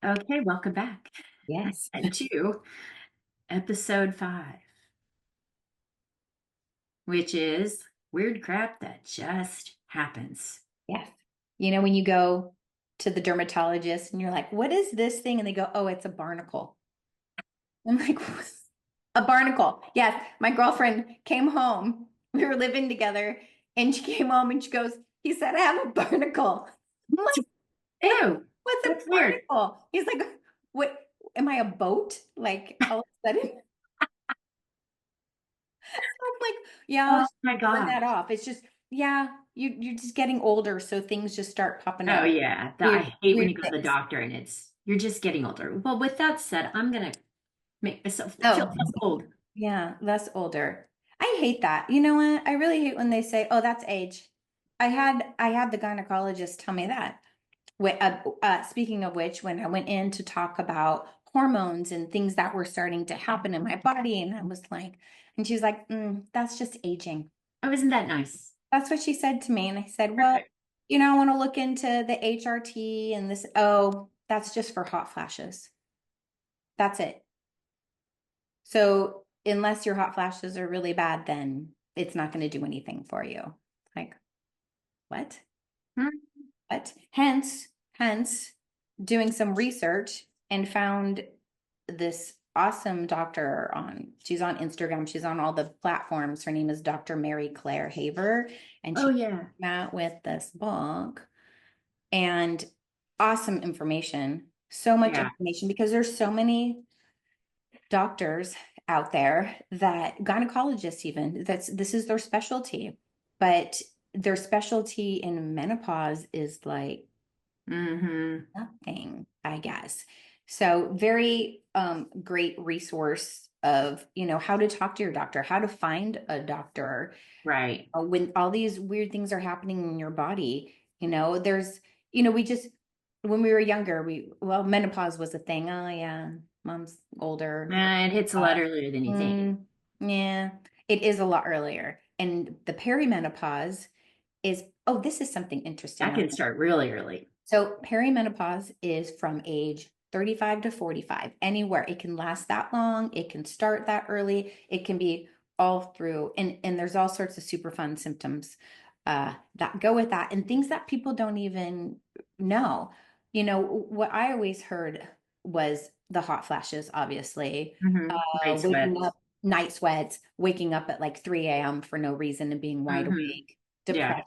Okay, welcome back Yes. to episode 5, which is weird crap that just happens. Yes. When you go to the dermatologist and you're like, what is this thing? And they go, oh, it's a barnacle. I'm like, a barnacle. Yes. My girlfriend came home. We were living together and she came home and she goes, he said, I have a barnacle. I'm like, Ew, what's a that's weird. barnacle? He's like, what? Am I a boat? Like all of a sudden, I'm like, yeah, I'll Oh just my burn gosh. that off. It's just, yeah, you're just getting older, so things just start popping Oh up. yeah, I hate when Weird you go to the things. doctor and you're just getting older. Well, with that said, I'm gonna make myself feel Oh, less old. yeah, less older. I hate that. You know what? I really hate when they say, "Oh, that's age." I had the gynecologist tell me that. Speaking of which, when I went in to talk about hormones and things that were starting to happen in my body, and I was like, and she was like, "That's just aging." Oh, isn't that nice? That's what she said to me. And I said, well, Perfect. I want to look into the HRT and this. Oh, that's just for hot flashes. That's it. So unless your hot flashes are really bad, then it's not going to do anything for you. Like, what? Hmm. What? Hence, doing some research and found this awesome doctor she's on Instagram. She's on all the platforms. Her name is Dr. Mary Claire Haver. And Oh she yeah, came out with this book and awesome information. So much yeah. information because there's so many doctors out there that gynecologists even this is their specialty, but their specialty in menopause is like Mm-hmm. nothing, I guess. So very great resource of how to talk to your doctor, how to find a doctor Right. when all these weird things are happening in your body. There's we just when we were younger, menopause was a thing. Oh yeah, mom's older. It hits a lot earlier than you think. Mm, yeah, it is a lot earlier. And the perimenopause is, oh, this is something interesting That on can it. start really early. So perimenopause is from age 35 to 45, anywhere. It can last that long. It can start that early. It can be all through. And there's all sorts of super fun symptoms that go with that and things that people don't even know. What I always heard was the hot flashes, obviously, Mm-hmm. Night waking sweats. up, night sweats, waking up at like 3 a.m. for no reason and being wide Mm-hmm. awake. Yeah.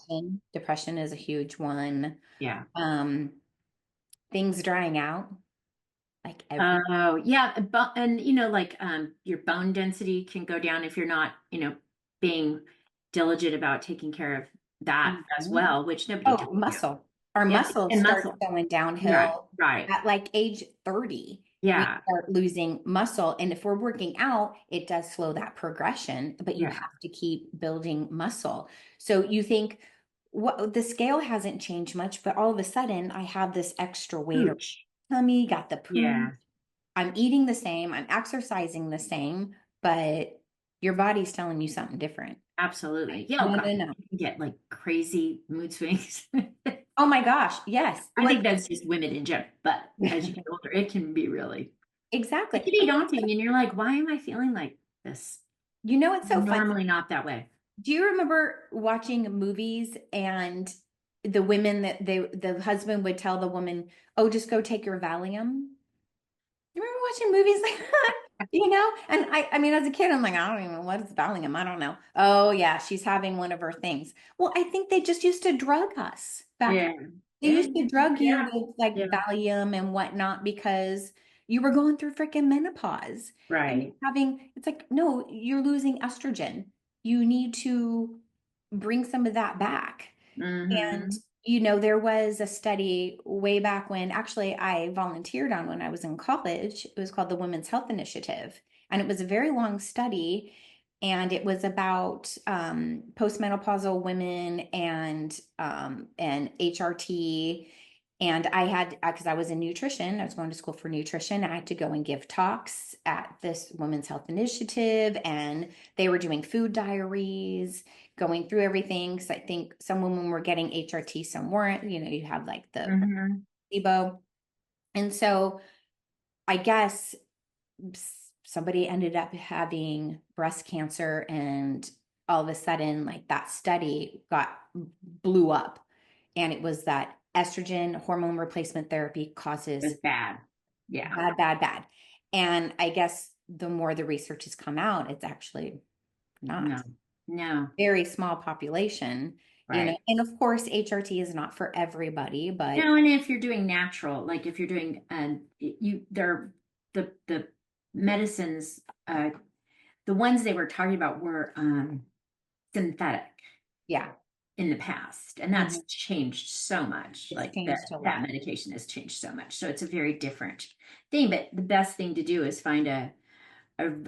Depression is a huge one. Yeah. Um, things drying out, like every. Oh, yeah. And like your bone density can go down if you're not, being diligent about taking care of that as Mhm. well, which nobody Oh, tells you. muscle. Our Yep. muscle And starts muscle. going Right. downhill Right. at like age 30. We Yeah. start losing muscle. And if we're working out, it does slow that progression, but you Yeah. have to keep building muscle. So you think, what the scale hasn't changed much, but all of a sudden I have this extra weight or Pooch. tummy, got the poo. Yeah. I'm eating the same, I'm exercising the same, but your body's telling you something different. Absolutely. Yeah. Oh No, God. no, no. You can get like crazy mood swings. Oh my gosh, yes. I Like think that's just women in general, but as you get older, it can be really, it exactly. can be daunting. And you're like, why am I feeling like this? It's so funny. Normally not that way. Do you remember watching movies and the women that the husband would tell the woman, "Oh, just go take your Valium"? You remember watching movies like that? And I mean, as a kid, I'm like, I don't even know what is Valium. I don't know. Oh yeah, she's having one of her things. Well, I think they just used to drug us back. Yeah. They Yeah. used to drug you Yeah. with like Yeah. Valium and whatnot because you were going through freaking menopause. And Right. it's like, no, you're losing estrogen. You need to bring some of that back. And, Mm-hmm. there was a study way back when actually I volunteered on when I was in college. It was called the Women's Health Initiative. And it was a very long study. And it was about postmenopausal women and HRT. And I had, because I was in nutrition, I was going to school for nutrition. I had to go and give talks at this Women's Health Initiative, and they were doing food diaries, going through everything. Because I think some women were getting HRT, some weren't. You have like the Mm-hmm. placebo. And so I guess somebody ended up having breast cancer, and all of a sudden, like, that study got blew up. And it was that estrogen hormone replacement therapy causes It's bad. Yeah. bad, bad, bad. And I guess the more the research has come out, it's actually not. No. No. Very small population, Right. and of course, HRT is not for everybody, but No, and if you're doing natural, like if you're doing you there the medicines the ones they were talking about were synthetic yeah, in the past, and that's mhm, changed so much. it's Like changed a that lot. medication has changed so much. So it's a very different thing, but the best thing to do is find a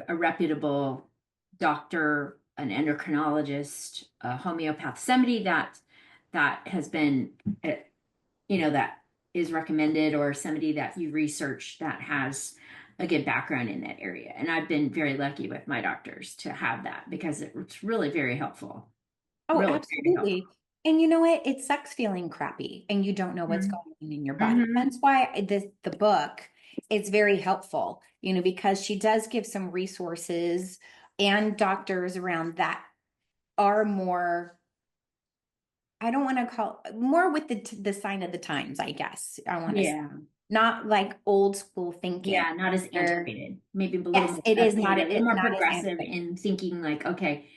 reputable doctor, an endocrinologist, a homeopath, somebody that has been, that is recommended, or somebody that you research that has a good background in that area. And I've been very lucky with my doctors to have that because it's really very helpful. Oh, Really very helpful. absolutely. And you know what? It sucks feeling crappy and you don't know what's Mhm. going on in your body. Mhm. That's why the book is very helpful, because she does give some resources and doctors around that are more, I don't want to call more with the sign of the times, I guess. I want to say, Yeah. not like old school thinking. Yeah, not as Where, antiquated. Maybe a little yes, more it is not, updated, a little it's more not as progressive antiquated. in thinking like, okay,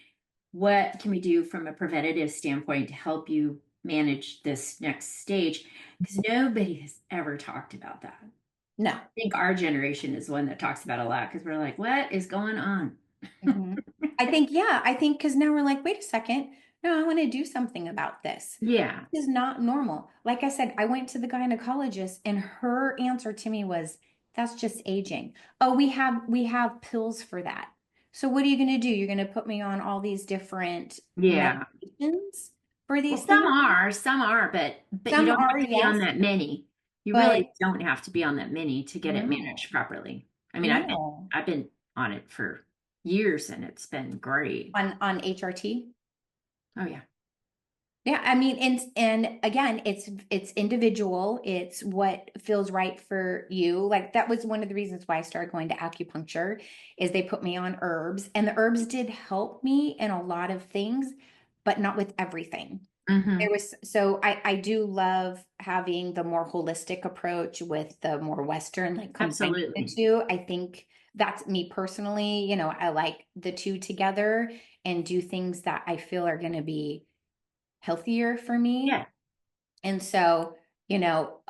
what can we do from a preventative standpoint to help you manage this next stage? Because nobody has ever talked about that. No. I think our generation is the one that talks about it a lot because we're like, what is going on? Mhm. I think, yeah, I think because now we're like, wait a second. No, I want to do something about this. Yeah. This is not normal. Like I said, I went to the gynecologist and her answer to me was, that's just aging. Oh, we have pills for that. So what are you going to do? You're going to put me on all these different Yeah. medications for Well, these things? some are, but you Some don't are, have to be on yes, that many. You really but don't have to be on that many to get it no, managed properly. I mean, no. I've been on it for years and it's been great. On HRT. Oh yeah. Yeah, I mean, and again, it's individual. It's what feels right for you. Like, that was one of the reasons why I started going to acupuncture, is they put me on herbs, and the herbs did help me in a lot of things, but not with everything. There Hmm. was, so I do love having the more holistic approach with the more Western, like combining the Absolutely. two. I think that's me personally. I like the two together and do things that I feel are going to be healthier for me. Yeah. And so, you know,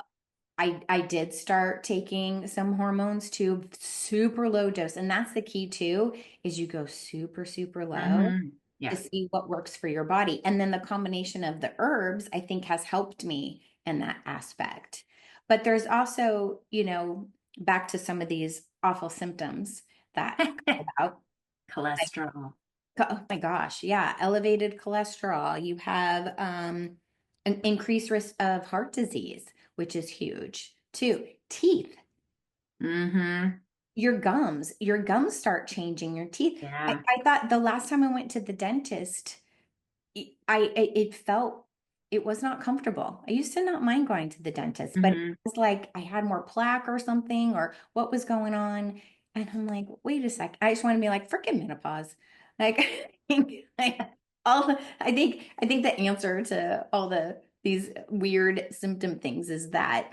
I did start taking some hormones too, super low dose. And that's the key too, is you go super, super low to Yeah. see what works for your body. And then the combination of the herbs, I think, has helped me in that aspect. But there's also, back to some of these awful symptoms that come about. Like, Cholesterol. oh my gosh, yeah, elevated cholesterol. You have an increased risk of heart disease, which is huge too. Teeth, Hmm. your gums start changing your teeth. I, Yeah. I thought the last time I went to the dentist, it felt, it was not comfortable. I used to not mind going to the dentist, but it Hmm. was like I had more plaque or something, or what was going on. And I'm like, wait a sec. I just want to be like, freaking menopause. Like, like I think the answer to all these weird symptom things is that.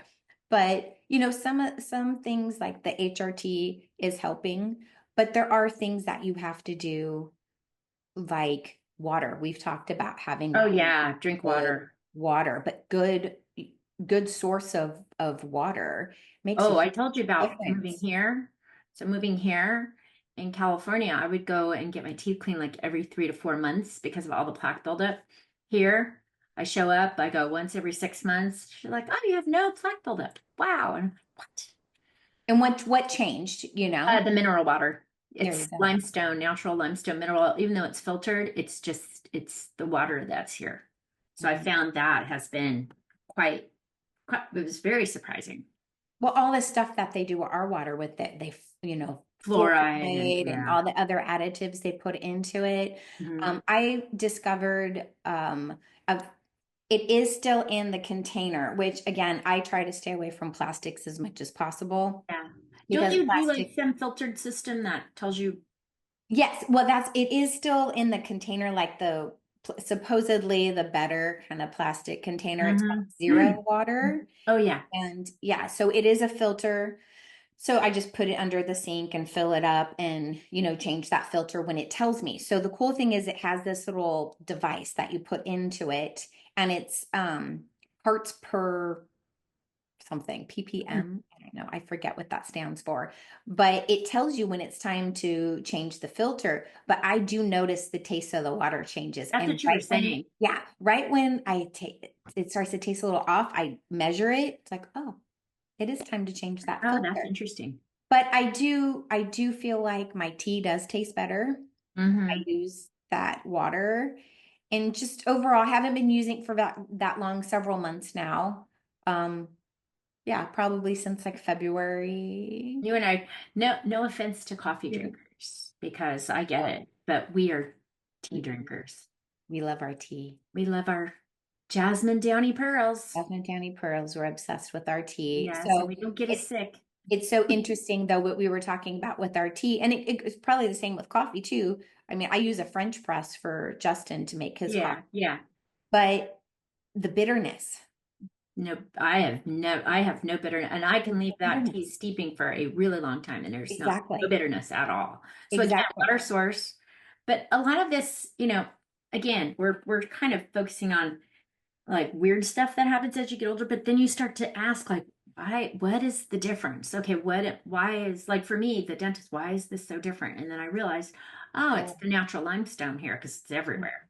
But some things like the HRT is helping, but there are things that you have to do, like water. We've talked about having Oh yeah. Drink good water. water, but good source of water makes a Oh, I huge told you about moving difference. here. So moving here in California, I would go and get my teeth cleaned like every 3 to 4 months because of all the plaque buildup. Here, I show up, I go once every 6 months. She's like, "Oh, you have no plaque buildup. Wow." And I'm like, what? And what changed, The mineral water. There you It's go. limestone, natural limestone mineral. Even though it's filtered, it's the water that's here. So I Mhm. found that has been quite, it was very surprising. Well, all the stuff that they do with our water with it, Fluoride and fluoride and yeah. all the other additives they put into it. Mhm. I discovered a It is still in the container, which again, I try to stay away from plastics as much as possible Yeah. Don't because you do like plastic, some filtered system that tells you? yes, well, it is still in the container, like the supposedly the better kind of plastic container. It's called Hmm. zero water. Oh yeah. And yeah, so it is a filter. So I just put it under the sink and fill it up and, change that filter when it tells me. So the cool thing is it has this little device that you put into it and it's parts per something, ppm. I don't know. I forget what that stands for, but it tells you when it's time to change the filter. But I do notice the taste of the water changes. That's And what you were saying. right when I take it, it starts to taste a little off, I measure it. It's like, oh, it is time to change that Oh, that's filter. interesting. But I do feel like my tea does taste better. I Hmm. use that water. And just overall, I haven't been using for that long, several months now. Um, yeah, probably since like February. You and I, no offense to coffee Yeah. drinkers, because I get it, but we are tea drinkers. We love our tea. We love our Jasmine Downy Pearls. Jasmine Downy Pearls, we're obsessed with our tea. Yes, and So we don't get us it's sick. it's so interesting though what we were talking about with our tea, and it's probably the same with coffee too. I mean, I use a French press for Justin to make his coffee, Yeah, yeah. but the bitterness, No, I have no bitterness, and I can leave that tea bitterness. steeping for a really long time, and there's no Exactly. bitterness at all. So again, Exactly. water source, but a lot of this, again, we're kind of focusing on like weird stuff that happens as you get older, but then you start to ask like, why, what is the difference? Okay, why is like for me, the dentist, why is this so different? And then I realized, oh, it's Yeah. the natural limestone here because it's everywhere,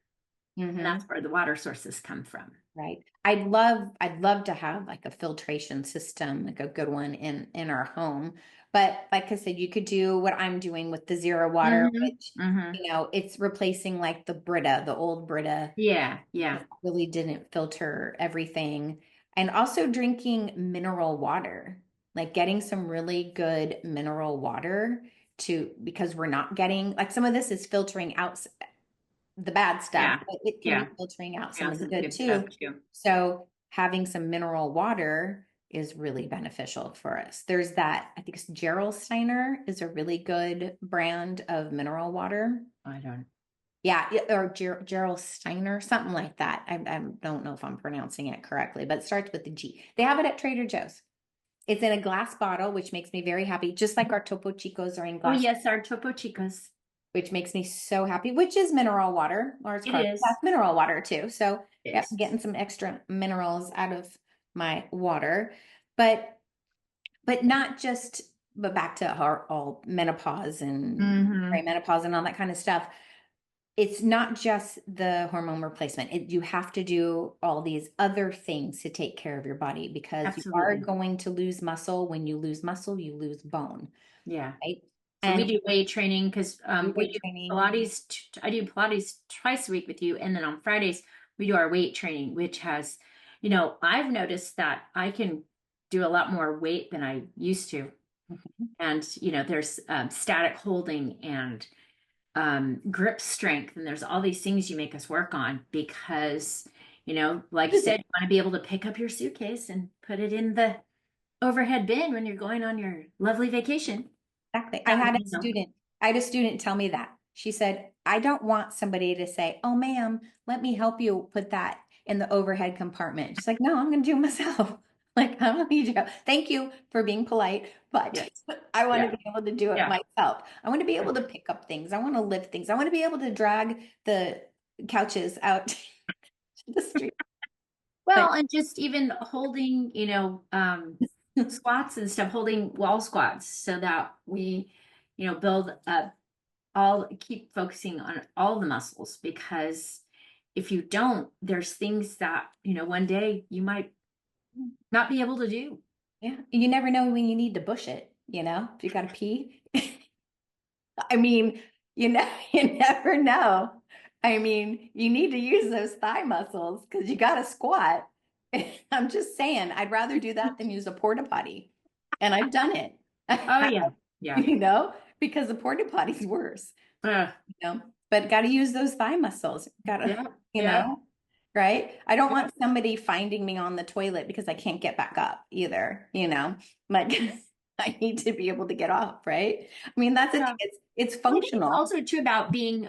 and that's Mm-hmm. where the water sources come from. Right. I'd love to have like a filtration system, like a good one in our home. But like I said, you could do what I'm doing with the zero water, Hmm. which, Hmm. it's replacing like the Brita, the old Brita Yeah, yeah, that really didn't filter everything. And also drinking mineral water, like getting some really good mineral water because we're not getting like some of this is filtering out the bad stuff, yeah, but it can yeah. be filtering out some Yeah, of the some good good stuff too. too. So having some mineral water is really beneficial for us. There's that, I think it's Gerolsteiner is a really good brand of mineral water. I don't. Yeah, or Gerolsteiner, something like that. I don't know if I'm pronouncing it correctly, but it starts with the G. They have it at Trader Joe's. It's in a glass bottle, which makes me very happy, just like our Topo Chicos are in Oh glass, yes, our Topo Chicos. which makes me so happy, which is mineral water, Lars It Carb. That's is. mineral water too. So, yep, Yes. getting some extra minerals out of my water. But not just, but back to our all menopause and Mm-hmm. perimenopause and all that kind of stuff. It's not just the hormone replacement. You have to do all these other things to take care of your body because you are Absolutely. going to lose muscle. When you lose muscle, you lose bone, Yeah. right? So we And do weight training because do we weight do training. Pilates. I do Pilates twice a week with you, and then on Fridays we do our weight training, which has, I've noticed that I can do a lot more weight than I used to, and there's static holding and grip strength, and there's all these things you make us work on because, like What you is said, it? you want to be able to pick up your suitcase and put it in the overhead bin when you're going on your lovely vacation. Exactly. That would be help. I had a student tell me that. She said, I don't want somebody to say, oh, ma'am, let me help you put that in the overhead compartment. She's like, no, I'm going to do it myself. Like, I don't need you. Thank you for being polite, but Yes. I want to Yeah. be able to do it Yeah. myself. I want to be able to pick up things. I want to lift things. I want to be able to drag the couches out to the street. But Well, and just even holding, squats and stuff, holding wall squats so that we, build up keep focusing on all the muscles because if you don't, there's things that, one day you might not be able to do. yeah, you never know when you need to bush it, if you got to pee. I mean, you never know. I mean, you need to use those thigh muscles because you got to squat. I'm just saying, I'd rather do that than use a porta potty. And I've done it. Oh yeah. Yeah. Because the porta potty's worse, Uh, But got to use those thigh muscles. Got to, yeah. you Yeah. know. right? I don't want somebody finding me on the toilet because I can't get back up either, you know? Like I need to be able to get off, right? I mean, that's the thing. Yeah. It's Well, I think it's functional. also true about being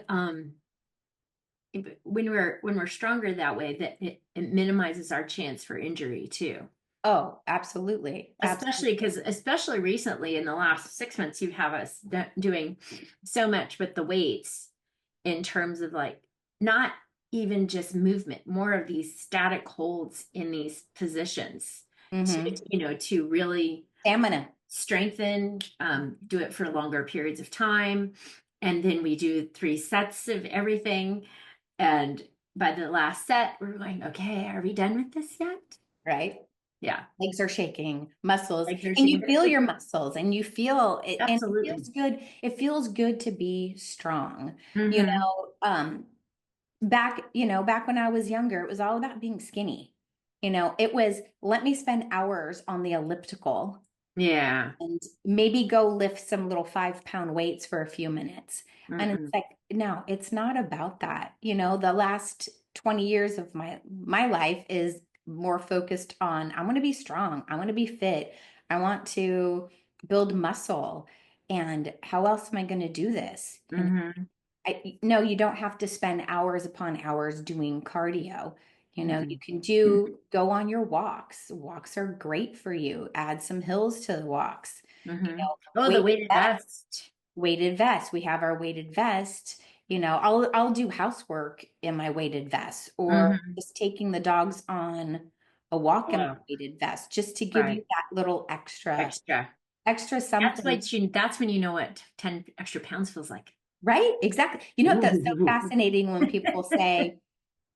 when we're stronger that way, that it minimizes our chance for injury too. Oh, absolutely. Especially Absolutely. because, especially recently in the last 6 months, you have us doing so much with the weights in terms of like not even just movement, more of these static holds in these positions to, Mm-hmm. to really Stamina, strengthen, do it for longer periods of time. And then we do 3 sets of everything. And by the last set, we're going, okay, are we done with this yet? right? Yeah. Legs are shaking, muscles, Like they're and you shaking. feel your muscles and you feel it, and it Absolutely. feels good. It feels good to be strong. You Mm-hmm. know, back when I was younger, it was all about being skinny. It was let me spend hours on the elliptical Yeah. and maybe go lift some little 5 pound weights for a few minutes. And it's Mm-mm. like, no, it's not about that. The last 20 years of my life is more focused on I want to be strong, I want to be fit, I want to build muscle. And how else am I going to do this? Mm-hmm. No, you don't have to spend hours upon hours doing cardio. You Mm-mm. can go on your walks. Walks are great for you. Add some hills to the walks. You Mm-hmm. know, Oh, the weighted weighted vest, vest. weighted vest. We have our weighted vest. I'll do housework in my weighted vest or Mm-hmm. just taking the dogs on a walk in my Oh, weighted vest just to give you right. that little extra Extra. something. That's when you know what 10 extra pounds feels like. Right? Exactly. That's so Ooh. fascinating when people say,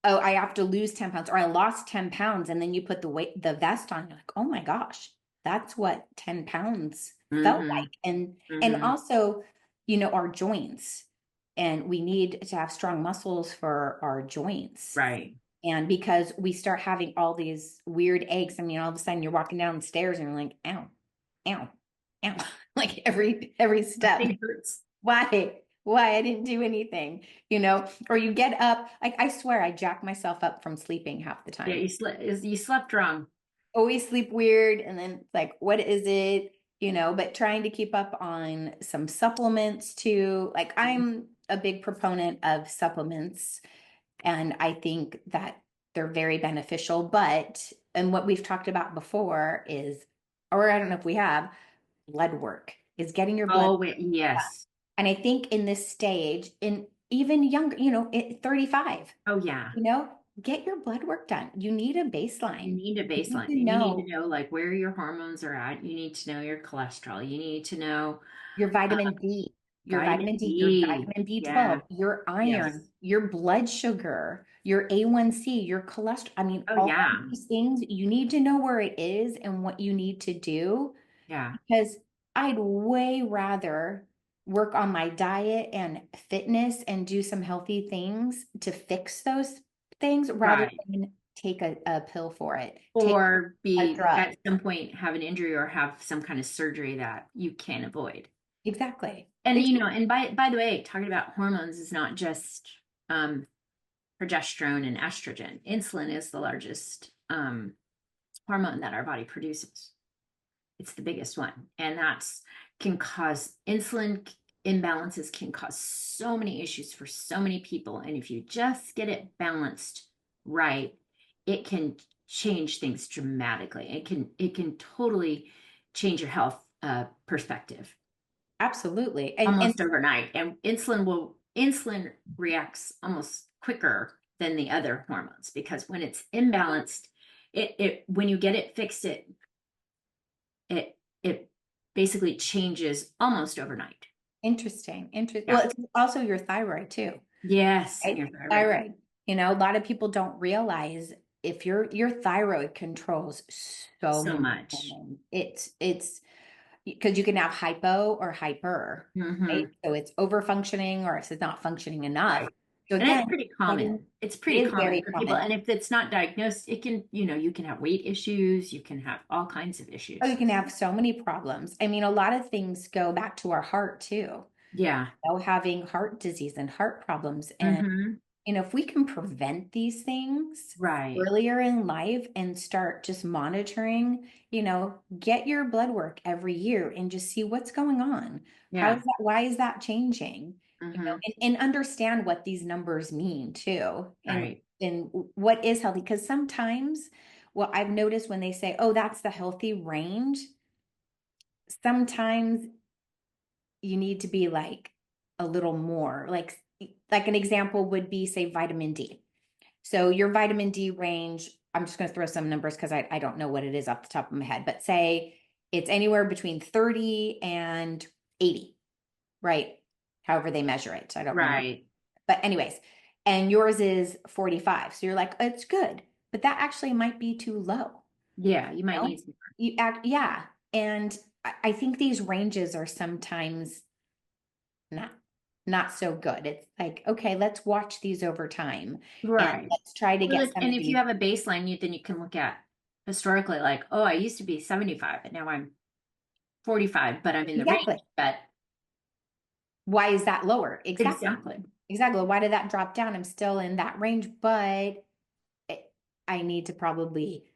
"Oh, I have to lose 10 pounds," or "I lost 10 pounds." And then you put the vest on, you're like, "Oh my gosh, that's what 10 pounds felt Mm-hmm. like." And Mm-hmm. also, our joints. And we need to have strong muscles for our joints. Right. And because we start having all these weird aches, I mean, all of a sudden you're walking down the stairs and you're like, ow, ow, ow, like every step. Nothing hurts. Why? Why I didn't do anything, or you get up. Like I swear I jack myself up from sleeping half the Yeah, time. you slept wrong. Always sleep weird. And then it's like, what is it? But trying to keep up on some supplements too. Like I'm a big proponent of supplements and I think that they're very beneficial. And what we've talked about before is, or I don't know if we have, blood work is getting your blood. Oh, wait, yes. And I think in this stage, in even younger, at 35, Oh, yeah. get your blood work done. You need a You baseline. need a You need baseline to and you need to know know like where your hormones are at. You need to know your cholesterol. You need to know your uh, vitamin D, vitamin your D. vitamin Yeah. B12, your Yes. iron, your blood sugar, your A1C, your cholesterol. I mean, Oh, all of yeah. these things, you need to know where it is and what you need to do Yeah. because I'd way rather work on my diet and fitness and do some healthy things to fix those things rather Right. than take a pill for it, take Or a be drug. at some point have an injury or have some kind of surgery that you can't avoid. Exactly. And Ex- and by the way, talking about hormones is not just um progesterone and estrogen. Insulin is the largest hormone that our body produces. It's the biggest one. And that's can cause insulin imbalances can cause so many issues for so many people. And if you just get it balanced right, it can change things dramatically. It can totally change your health perspective Absolutely. And almost overnight. And insulin reacts almost quicker than the other hormones because when it's imbalanced, it when you get it fixed, it basically changes almost overnight. interesting. Well, Yeah. it's also your thyroid too, Yes, and right? your thyroid. Thyroid. A lot of people don't realize if your thyroid controls so So many much. hormones. It's because you can have hypo or hyper, right? Hmm. So it's over functioning or if it's not functioning enough. Right. So And it's again, pretty getting common. It's it pretty is common very for people. common. And if it's not diagnosed, it can, you can have weight issues, you can have all kinds of Oh, you issues. can have so many problems. I mean, a lot of things go back to our heart too. Yeah. Having heart disease and heart problems. And Hmm. if we can prevent these things Right. earlier in life and start just monitoring, get your blood work every year and just see what's going on. How is Yeah. that? Why is that changing? Hmm. And understand what these numbers mean too, Right. and what is healthy. Because sometimes, what I've noticed when they say, "Oh, that's the healthy range," sometimes you need to be like a little more. Like an example would be, say, vitamin D. So your vitamin D range, I'm just going to throw some numbers because I don't know what it is off the top of my head, but say it's anywhere between 30 and 80, right? However they measure it. I don't remember. Right. But anyways, and yours is 45. So you're like, it's good, but that actually might be too low. Yeah. You might You need know? some. Yeah. And I think these ranges are sometimes not not so good. It's like, okay, let's watch these over time and Right. let's try to Or get like, some and of if you these. have a baseline, then you can look at historically, like, oh, I used to be 75 and now I'm 45, but I'm in the Exactly. range. But Why is that lower? Exactly. exactly. Exactly. Why did that drop down? I'm still in that range, but it, I need to probably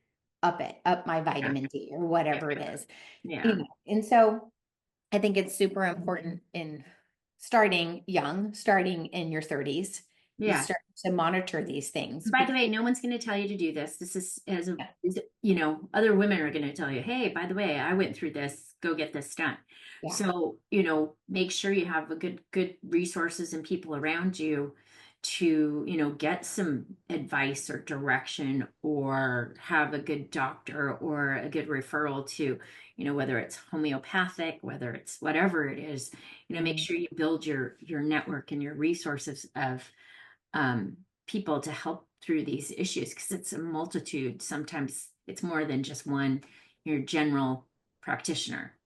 up my Yeah. vitamin D or Yeah. whatever it is. Yeah. And so I think it's super important in starting young, starting in your 30s. You Yeah. start to monitor these things By the because way, no one's going to tell you to do this. yeah, Other women are going to tell you, hey, by the way, I went through this, go get this done. yeah, So, make sure you have a good resources and people around you to, get some advice or direction or have a good doctor or a good referral to, whether it's homeopathic, whether it's whatever it is, make mhm, sure you build your network and your resources of people to help through these issues because it's a multitude. Sometimes it's more than just one, your general practitioner.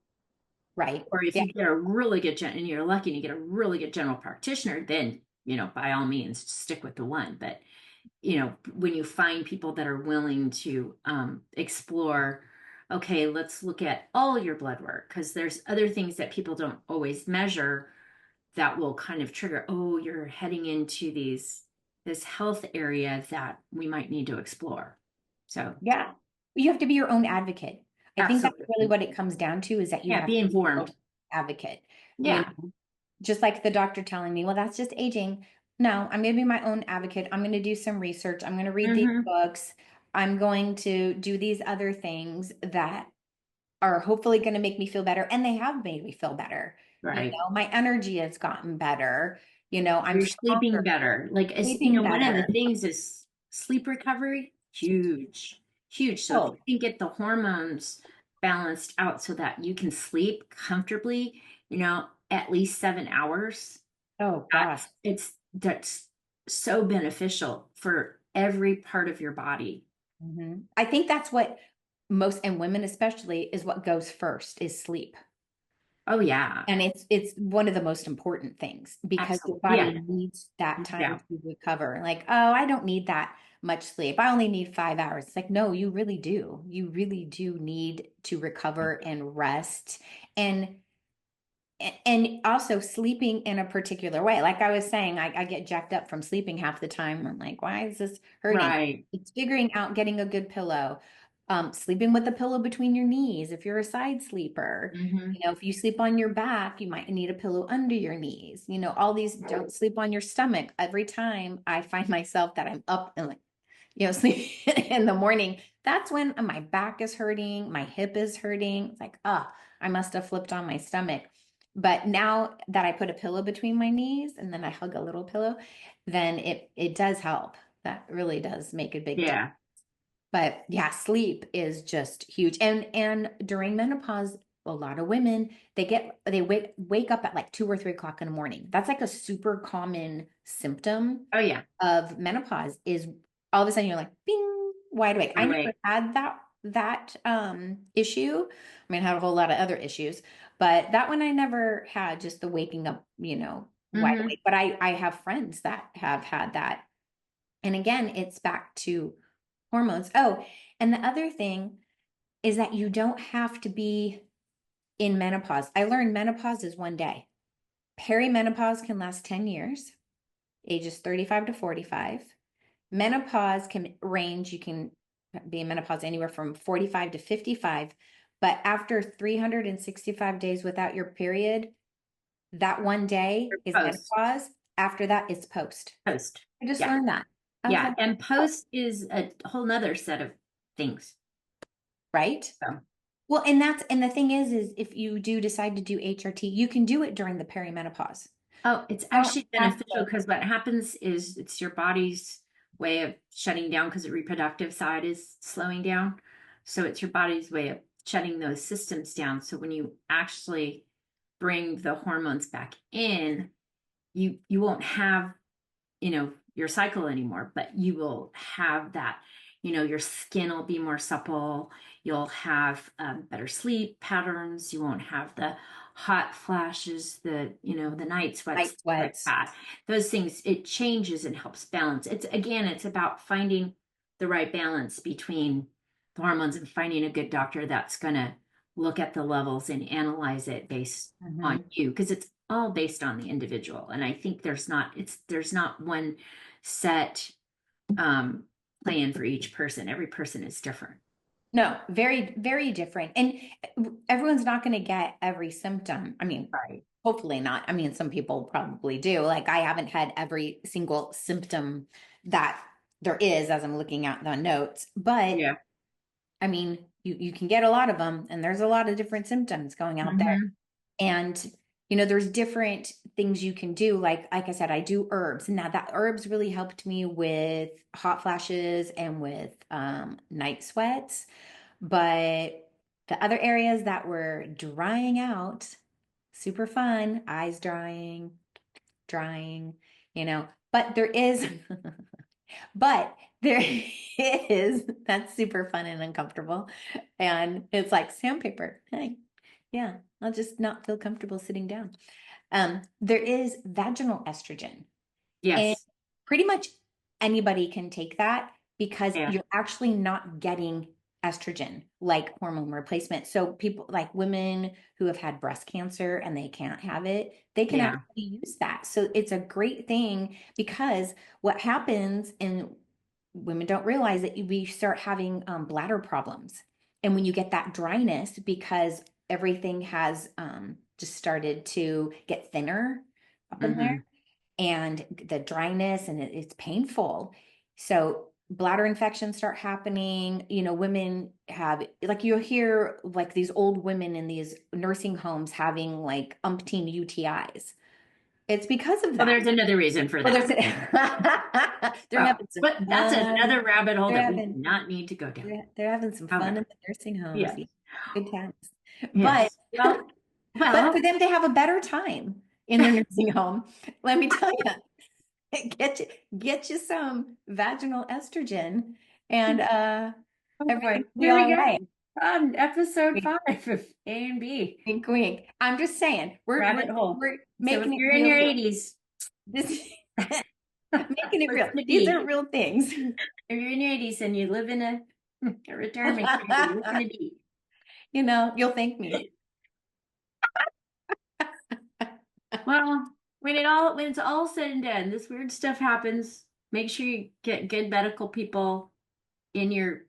right. Or if Yeah, you get a really good and you're lucky and you get a really good general practitioner, then by all means stick with the one. But when you find people that are willing to explore, okay, let's look at all your blood work because there's other things that people don't always measure that will kind of trigger, oh, you're heading into this health area that we might need to explore. So, yeah. You have to be your own advocate. I think that's really absolutely. what it comes down to is that you Yeah, have be to be your own informed. advocate. You Yeah. know, just like the doctor telling me, well, that's just aging. No, I'm going to be my own advocate. I'm going to do some research. I'm going to read these Hmm. books. I'm going to do these other things that are hopefully going to make me feel better. And they have made me feel better. Right. My energy has gotten better. I'm You're sleeping stronger, better. Like, sleeping one of the better. things is sleep recovery, huge, huge. So if you Oh, can get the hormones balanced out so that you can sleep comfortably, at least 7 hours, oh gosh. that's so beneficial for every part of your body. I think that's what most, and women especially, is what goes first is sleep. Oh yeah, And it's one of the most important things because your absolutely. body Yeah, needs that no time doubt. to recover. Like, oh, I don't need that much sleep. I only need 5 hours. It's like, no, you really do. You really do need to recover and rest. And and also sleeping in a particular way. Like I was saying, I get jacked up from sleeping half the time. I'm like, why is this hurting? Right. It's figuring out getting a good pillow. Sleeping with the pillow between your knees if you're a side sleeper. Hmm. If you sleep on your back, you might need a pillow under your knees. All these, don't sleep on your stomach. Every time I find myself that I'm up and like, sleep in the morning, that's when my back is hurting, my hip is hurting. It's like, I must have flipped on my stomach. But now that I put a pillow between my knees and then I hug a little pillow, then it does help. That really does make a big difference. Yeah. But yeah, sleep is just huge. And during menopause, a lot of women, they wake up at like 2 or 3 o'clock in the morning. That's like a super common symptom Oh yeah. of menopause is all of a sudden you're like, bing, wide awake. I You're never awake. had that issue. I mean, I had a whole lot of other issues, but that one I never had, just the waking up, wide Hmm. awake. But I have friends that have had that. And again, it's back to hormones. Oh, and the other thing is that you don't have to be in menopause. I learned menopause is one day. Perimenopause can last 10 years. ages 35 to 45. Menopause can range, you can be in menopause anywhere from 45 to 55. But after 365 days without your period, that one day is Post. menopause. After that, it's post. Post. I just Yeah. learned that. I was Yeah. like, And oh, post is a whole nother set of things. right. So, Well, and the thing is if you do decide to do HRT, you can do it during the perimenopause. oh, it's You don't actually have beneficial to, because what happens is it's your body's way of shutting down because the reproductive side is slowing down. So it's your body's way of shutting those systems down. So when you actually bring the hormones back in, you won't have your cycle anymore, but you will have that, your skin will be more supple. You'll have better sleep patterns. You won't have the hot flashes, the night sweats, night like sweats. that. Those things, it changes and helps balance. It's about finding the right balance between the hormones and finding a good doctor that's going to look at the levels and analyze it based on Mhm. you, because it's all based on the individual. And I think there's not one set um plan for each person. Every person is different. No, very, very different. And everyone's not going to get every symptom. I mean, Right. hopefully not. I mean, some people probably do. Like, I haven't had every single symptom that there is as I'm looking at the notes, but Yeah. I mean, you can get a lot of them, and there's a lot of different symptoms going out there. Hmm. And there's different things you can do. Like I said, I do herbs. Now that herbs really helped me with hot flashes and with night sweats. But the other areas that were drying out, super fun, eyes drying, But there is, but there is, that's super fun and uncomfortable. And it's like sandpaper. Hey, yeah, I'll just not feel comfortable sitting down. There is vaginal estrogen. And Yes. pretty much anybody can take that because Yeah. you're actually not getting estrogen like hormone replacement. So people like women who have had breast cancer and they can't have it, they can Yeah. actually use that. So it's a great thing because what happens and women don't realize that we start having bladder problems. And when you get that dryness because everything has just started to get thinner up in there Hmm. and the dryness and it's painful. So bladder infections start happening. Women have like you'll hear like these old women in these nursing homes having like umpteen UTIs. It's because of Well, that. there's another reason for Well, that. they're Well, having some but that's fun. another rabbit hole They're that we do having not need to go down. they're having some fun in However, the nursing homes. yes. Yeah, good times. But Yes. Well, but for well, them to have a better time in their nursing home, let me tell you, get you get you some vaginal estrogen and oh boy, everything will be here we all go. right. Episode Wink, 5 of A and B, wink, wink. I'm just saying, we're we're rabbit hole. we're So if making it you're in real your here. 80s, This making it real. listen to These are B. real things. If you're in your 80s and you live in a retirement community, listen to B. You'll thank me. Well, when it's all said and done, this weird stuff happens. Make sure you get good medical people in your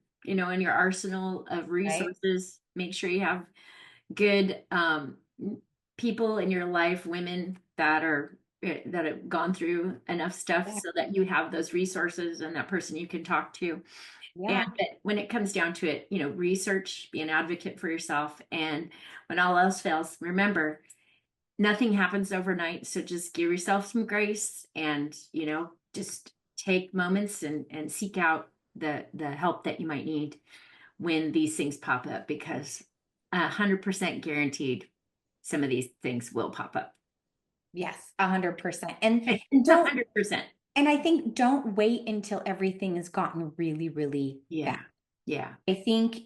arsenal of Right? resources. Make sure you have good people in your life, women that have gone through enough stuff Yeah. so that you have those resources and that person you can talk to. And Yeah. but when it comes down to it, research, be an advocate for yourself. And when all else fails, remember, nothing happens overnight. So just give yourself some grace and, just take moments and seek out the help that you might need when these things pop up, because 100% guaranteed some of these things will pop up. Yes, 100%. And It's a don't 100%. and I think don't wait until everything has gotten really, really bad. Yeah. Yeah. I think,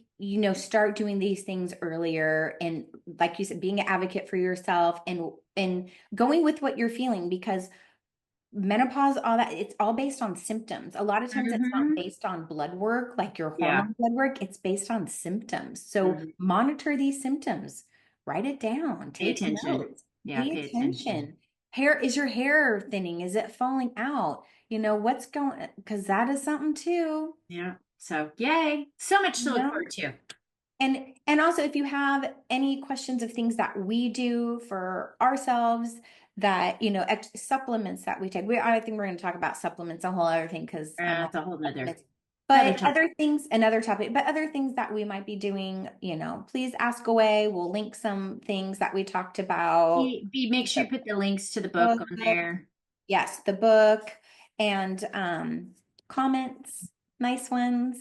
start doing these things earlier and like you said, being an advocate for yourself and going with what you're feeling because menopause, all that, it's all based on symptoms. A lot of times it's not Hmm. based on blood work, like your Yeah. hormone blood work, it's based on symptoms. So Hmm. monitor these symptoms, write it down, Pay take attention. notes, Yeah. pay Pay attention. attention. Hair, is your hair thinning? Is it falling out? What's going, because that is something too. Yeah. So yay. So much to look No. forward to. And also if you have any questions of things that we do for ourselves that, supplements that we take. I think we're going to talk about supplements, a whole other thing because I'm all That's a whole nother supplements. another But topic. other things, another topic, but other things that we might be doing, please ask away. We'll link some things that we talked about. Make sure you put the links to the book The on book, there. yes, the book and comments, nice ones,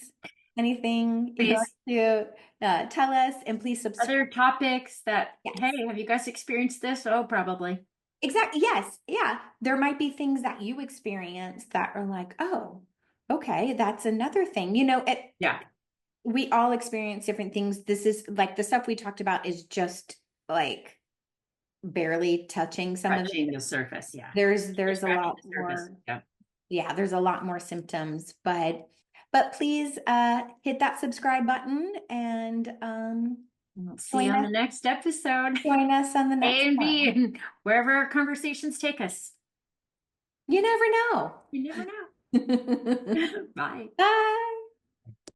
anything you'd like Please, to tell us, and please subscribe. other topics that, hey, Yes, have you guys experienced this? Oh, probably. exactly. Yes, yeah. There might be things that you experience that are like, oh, okay, that's another thing. Yeah. We all experience different things. This is like the stuff we talked about is just like barely touching some of Touching it. the surface. Yeah. There's Just a scratching lot the surface. more. Yeah. Yeah, there's a lot more symptoms, but please hit that subscribe button and We'll see you join on us the next episode. join us on the A next and B one. and wherever our conversations take us. You never know. You never know. Bye. Bye.